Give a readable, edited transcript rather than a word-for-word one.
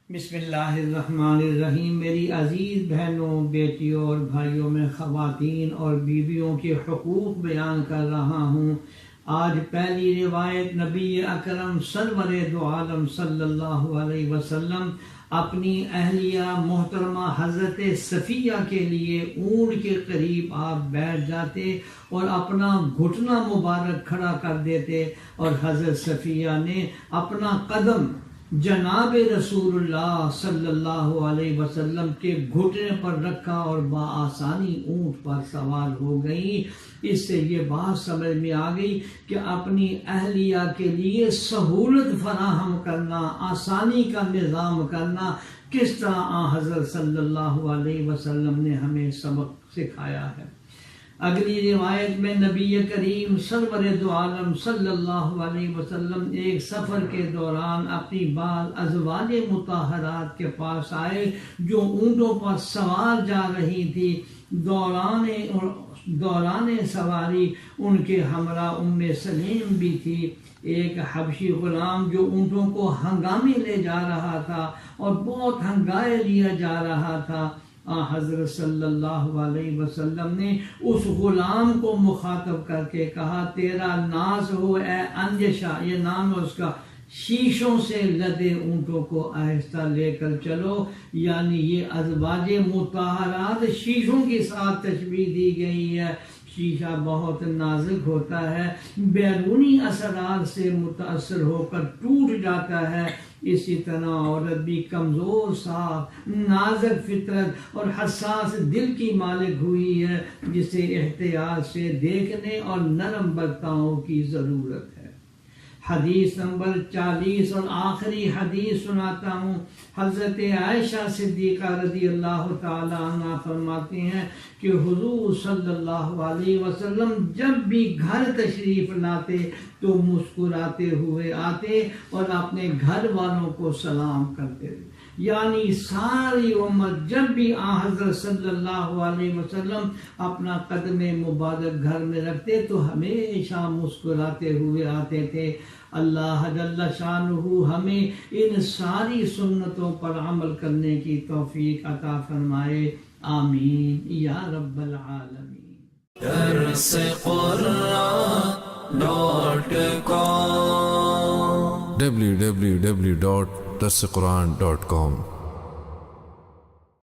بسم اللہ الرحمن الرحیم۔ میری عزیز بہنوں، بیٹیوں اور بھائیوں، میں خواتین اور بیویوں کے حقوق بیان کر رہا ہوں۔ آج پہلی روایت نبی اکرم سرور دو عالم صلی اللہ علیہ وسلم اپنی اہلیہ محترمہ حضرت صفیہ کے لیے اونٹ کے قریب آپ بیٹھ جاتے اور اپنا گھٹنا مبارک کھڑا کر دیتے، اور حضرت صفیہ نے اپنا قدم جناب رسول اللہ صلی اللہ علیہ وسلم کے گھٹنے پر رکھا اور بآسانی اونٹ پر سوار ہو گئی۔ اس سے یہ بات سمجھ میں آ گئی کہ اپنی اہلیہ کے لیے سہولت فراہم کرنا، آسانی کا نظام کرنا کس طرح حضرت صلی اللہ علیہ وسلم نے ہمیں سبق سکھایا ہے۔ اگلی روایت میں نبی کریم سرور دو عالم صلی اللہ علیہ وسلم ایک سفر کے دوران اپنی بعض ازواج مطہرات کے پاس آئے جو اونٹوں پر سوار جا رہی تھی۔ دوران سواری ان کے ہمراہ ام سلیم بھی تھی، ایک حبشی غلام جو اونٹوں کو ہنگامے لے جا رہا تھا اور بہت ہنگائے لیا جا رہا تھا۔ حضرت صلی اللہ علیہ وسلم نے اس غلام کو مخاطب کر کے کہا، تیرا ناز ہو اے انجشا، یہ نام ہے اس کا، شیشوں سے لدے اونٹوں کو آہستہ لے کر چلو۔ یعنی یہ ازواج مطہرات شیشوں کے ساتھ تشبیہ دی گئی ہے۔ شیشہ بہت نازک ہوتا ہے، بیرونی اثرات سے متاثر ہو کر ٹوٹ جاتا ہے۔ اسی طرح عورت بھی کمزور، صاف، نازک فطرت اور حساس دل کی مالک ہوئی ہے، جسے احتیاط سے دیکھنے اور نرم برتاؤ کی ضرورت ہے۔ حدیث نمبر 40 اور آخری حدیث سناتا ہوں۔ حضرت عائشہ صدیقہ رضی اللہ تعالی عنہ فرماتی ہیں کہ حضور صلی اللہ علیہ وسلم جب بھی گھر تشریف لاتے تو مسکراتے ہوئے آتے اور اپنے گھر والوں کو سلام کرتے تھے۔ یعنی ساری امت جب بھی حضرت صلی اللہ علیہ وسلم اپنا قدم مبارک گھر میں رکھتے تو ہمیشہ مسکراتے ہوئے آتے تھے۔ اللہ جل شانہ ہمیں ان ساری سنتوں پر عمل کرنے کی توفیق عطا فرمائے، آمین یا رب العالمین۔ درس قرآن .com www.darsequran.com